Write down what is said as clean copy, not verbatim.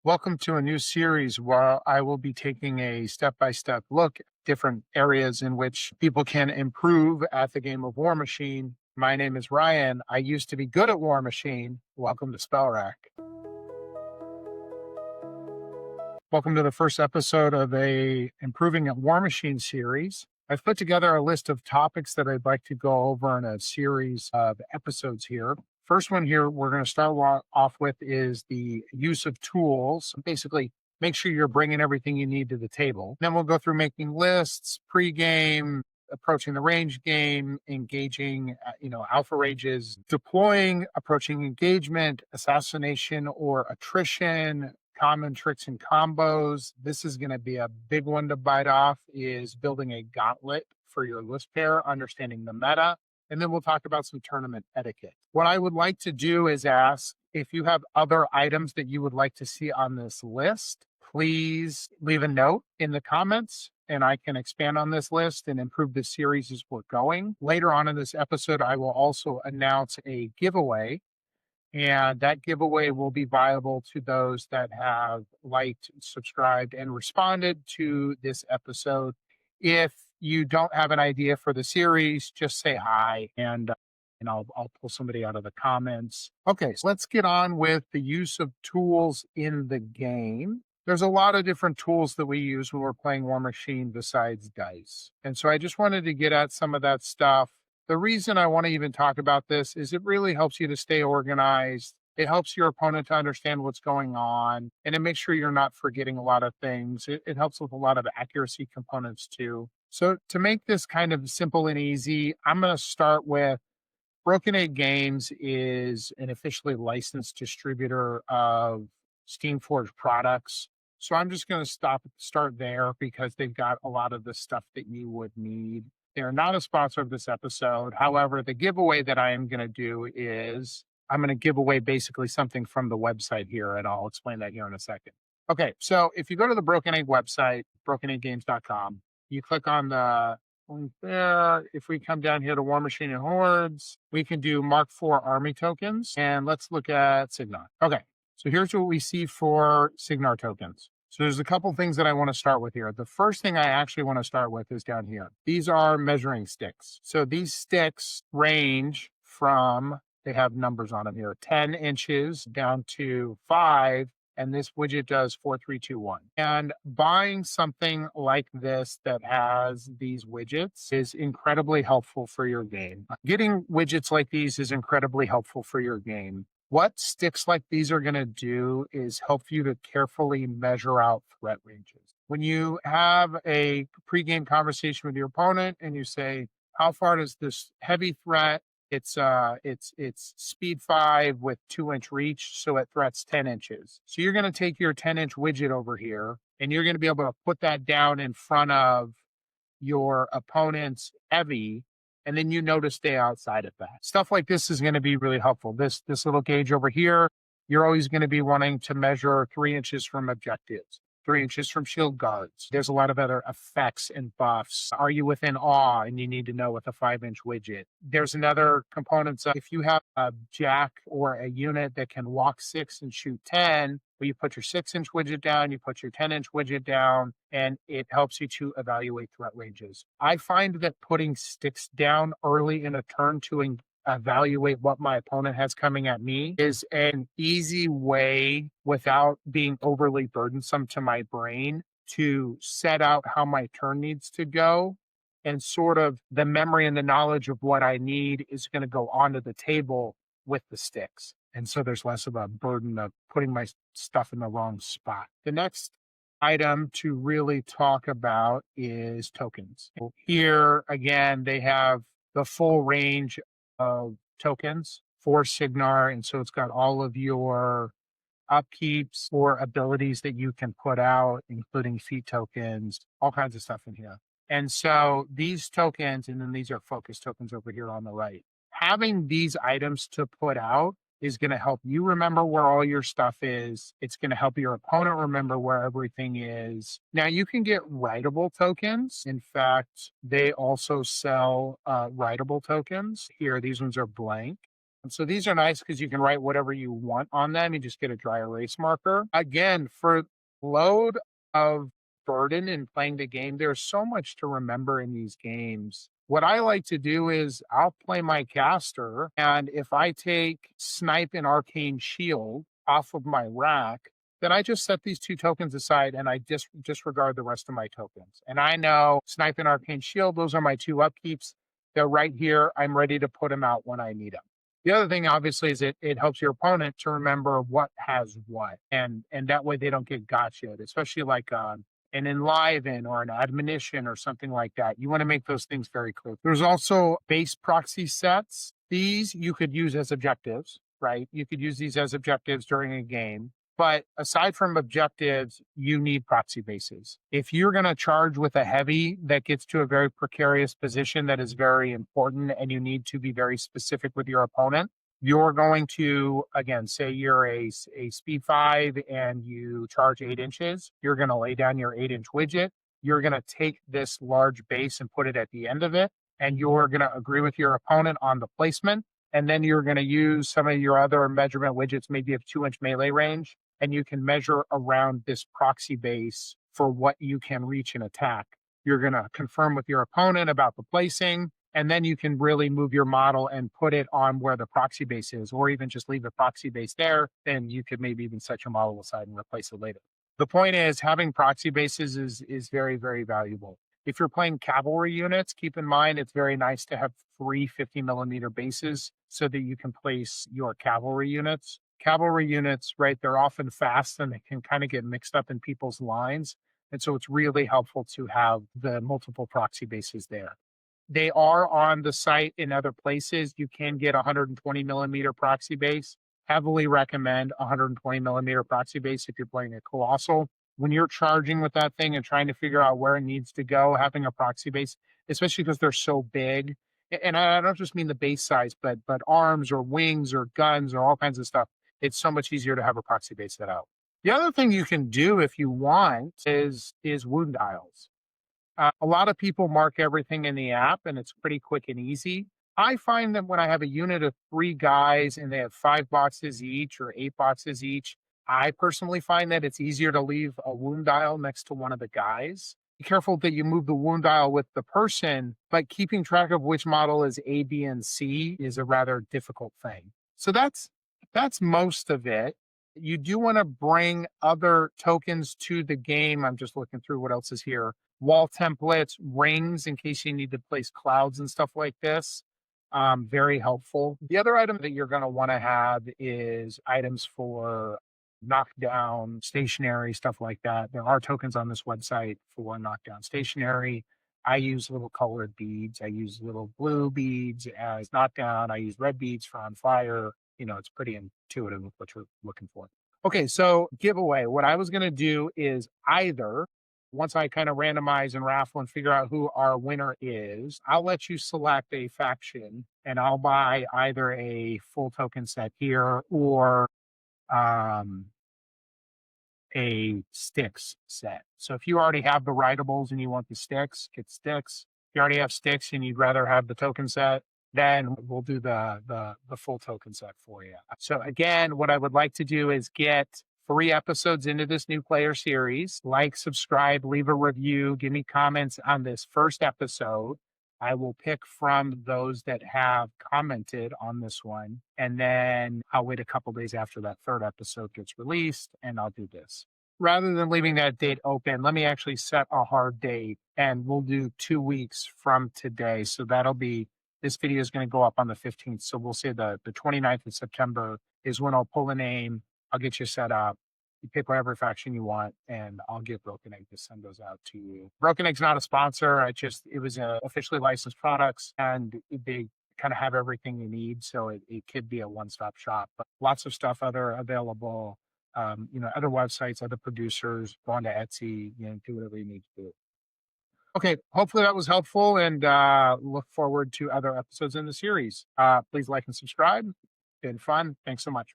Welcome to a new series where I will be taking a step-by-step look at different areas in which people can improve at the game of Warmachine. My name is Ryan. I used to be good at Warmachine. Welcome to Spell Rack. Welcome to the first episode of a Improving at Warmachine series. I've put together a list of topics that I'd like to go over in a series of episodes here. First one here we're going to start off with is the use of tools. Basically, make sure you're bringing everything you need to the table. Then we'll go through making lists, pre-game, approaching the range game, engaging, alpha rages, deploying, approaching engagement, assassination or attrition, common tricks and combos. This is going to be a big one to bite off, is building a gauntlet for your list pair, understanding the meta. And then we'll talk about some tournament etiquette. What I would like to do is ask if you have other items that you would like to see on this list, please leave a note in the comments and I can expand on this list and improve the series as we're going. Later on in this episode, I will also announce a giveaway, and that giveaway will be viable to those that have liked, subscribed, and responded to this episode. If you don't have an idea for the series, just say hi and I'll pull somebody out of the comments. Okay, so let's get on with the use of tools in the game. There's a lot of different tools that we use when we're playing Warmachine besides dice. And so I just wanted to get at some of that stuff. The reason I want to even talk about this is it really helps you to stay organized. It helps your opponent to understand what's going on, and it makes sure you're not forgetting a lot of things. It helps with a lot of accuracy components too. So to make this kind of simple and easy, I'm going to start with Broken Egg Games is an officially licensed distributor of Steamforged products. So I'm just going to start there because they've got a lot of the stuff that you would need. They're not a sponsor of this episode. However, the giveaway that I am going to do is I'm going to give away basically something from the website here, and I'll explain that here in a second. Okay, so if you go to the Broken Egg website, brokenegggames.com, you click on the link there. If we come down here to Warmachine and Hordes, we can do Mark IV Army tokens, and let's look at Signar. Okay, so here's what we see for Signar tokens. So there's a couple things that I want to start with here. The first thing I actually want to start with is down here. These are measuring sticks. So these sticks range from, they have numbers on them here, 10 inches down to 5. And this widget does 4, 3, 2, 1. And buying something like this that has these widgets is incredibly helpful for your game. Getting widgets like these is incredibly helpful for your game. What sticks like these are going to do is help you to carefully measure out threat ranges. When you have a pregame conversation with your opponent and you say, how far does this heavy threat? It's speed 5 with 2-inch reach, so it threats 10 inches. So you're going to take your 10-inch widget over here and you're going to be able to put that down in front of your opponent's heavy, and then you know to stay outside of that. Stuff like this is going to be really helpful. This little gauge over here, you're always going to be wanting to measure 3 inches from objectives, 3 inches from shield guards. There's a lot of other effects and buffs. Are you within awe? And you need to know with a 5-inch widget. There's another component. So if you have a jack or a unit that can walk 6 and shoot 10, well, you put your 6-inch widget down, you put your 10-inch widget down, and it helps you to evaluate threat ranges. I find that putting sticks down early in a turn to evaluate what my opponent has coming at me is an easy way, without being overly burdensome to my brain, to set out how my turn needs to go. And sort of the memory and the knowledge of what I need is going to go onto the table with the sticks. And so there's less of a burden of putting my stuff in the wrong spot. The next item to really talk about is tokens. Here, again, they have the full range of tokens for Signar. And so it's got all of your upkeeps or abilities that you can put out, including feat tokens, all kinds of stuff in here. And so these tokens, and then these are focus tokens over here on the right. Having these items to put out is going to help you remember where all your stuff is. It's going to help your opponent remember where everything is. Now, you can get writable tokens. In fact, they also sell writable tokens. Here, these ones are blank. And so these are nice because you can write whatever you want on them. You just get a dry erase marker. Again, for load of burden in playing the game, there's so much to remember in these games. What I like to do is I'll play my caster, and if I take Snipe and Arcane Shield off of my rack, then I just set these two tokens aside and I disregard the rest of my tokens. And I know Snipe and Arcane Shield, those are my two upkeeps. They're right here. I'm ready to put them out when I need them. The other thing, obviously, is it helps your opponent to remember what has what, and that way they don't get gotcha, especially like an enliven or an admonition or something like that. You want to make those things very clear. There's also base proxy sets. These you could use as objectives, right? You could use these as objectives during a game. But aside from objectives, you need proxy bases. If you're going to charge with a heavy that gets to a very precarious position that is very important and you need to be very specific with your opponent, you're going to, again, say you're a speed 5 and you charge 8 inches, you're going to lay down your 8-inch widget. You're going to take this large base and put it at the end of it. And you're going to agree with your opponent on the placement. And then you're going to use some of your other measurement widgets, maybe of 2-inch melee range, and you can measure around this proxy base for what you can reach and attack. You're going to confirm with your opponent about the placing, and then you can really move your model and put it on where the proxy base is, or even just leave the proxy base there. Then you could maybe even set your model aside and replace it later. The point is, having proxy bases is very, very valuable. If you're playing cavalry units, keep in mind it's very nice to have 3 50-millimeter bases so that you can place your cavalry units. Cavalry units, right, they're often fast and they can kind of get mixed up in people's lines. And so it's really helpful to have the multiple proxy bases there. They are on the site in other places. You can get 120-millimeter proxy base. Heavily recommend 120-millimeter proxy base if you're playing a Colossal. When you're charging with that thing and trying to figure out where it needs to go, having a proxy base, especially because they're so big, and I don't just mean the base size, but arms or wings or guns or all kinds of stuff, it's so much easier to have a proxy base set out. The other thing you can do if you want is wound dials. A lot of people mark everything in the app and it's pretty quick and easy. I find that when I have a unit of 3 guys and they have 5 boxes each or 8 boxes each, I personally find that it's easier to leave a wound dial next to one of the guys. Be careful that you move the wound dial with the person, but keeping track of which model is A, B, and C is a rather difficult thing. So that's most of it. You do want to bring other tokens to the game. I'm just looking through what else is here. Wall templates, rings in case you need to place clouds and stuff like this. Very helpful. The other item that you're going to want to have is items for knockdown, stationary, stuff like that. There are tokens on this website for knockdown stationary. I use little colored beads. I use little blue beads as knockdown. I use red beads for on fire. It's pretty intuitive with what you're looking for. Okay, so giveaway. What I was going to do is either once I kind of randomize and raffle and figure out who our winner is, I'll let you select a faction and I'll buy either a full token set here or a sticks set. So if you already have the writables and you want the sticks, get sticks. If you already have sticks and you'd rather have the token set, then we'll do the full token set for you. So again, what I would like to do is get 3 episodes into this new player series. Like, subscribe, leave a review, give me comments on this first episode. I will pick from those that have commented on this one. And then I'll wait a couple days after that 3rd episode gets released and I'll do this. Rather than leaving that date open, let me actually set a hard date and we'll do 2 weeks from today. So that'll be, this video is going to go up on the 15th. So we'll say the 29th of September is when I'll pull a name. I'll get you set up. You pick whatever faction you want, and I'll get Broken Egg to send those out to you. Broken Egg's not a sponsor. It was officially licensed products, and they kind of have everything you need. So it could be a one-stop shop, but lots of stuff other available. Other websites, other producers, go on to Etsy, do whatever you need to do. Okay, hopefully that was helpful, and look forward to other episodes in the series. Please like and subscribe. Been fun. Thanks so much.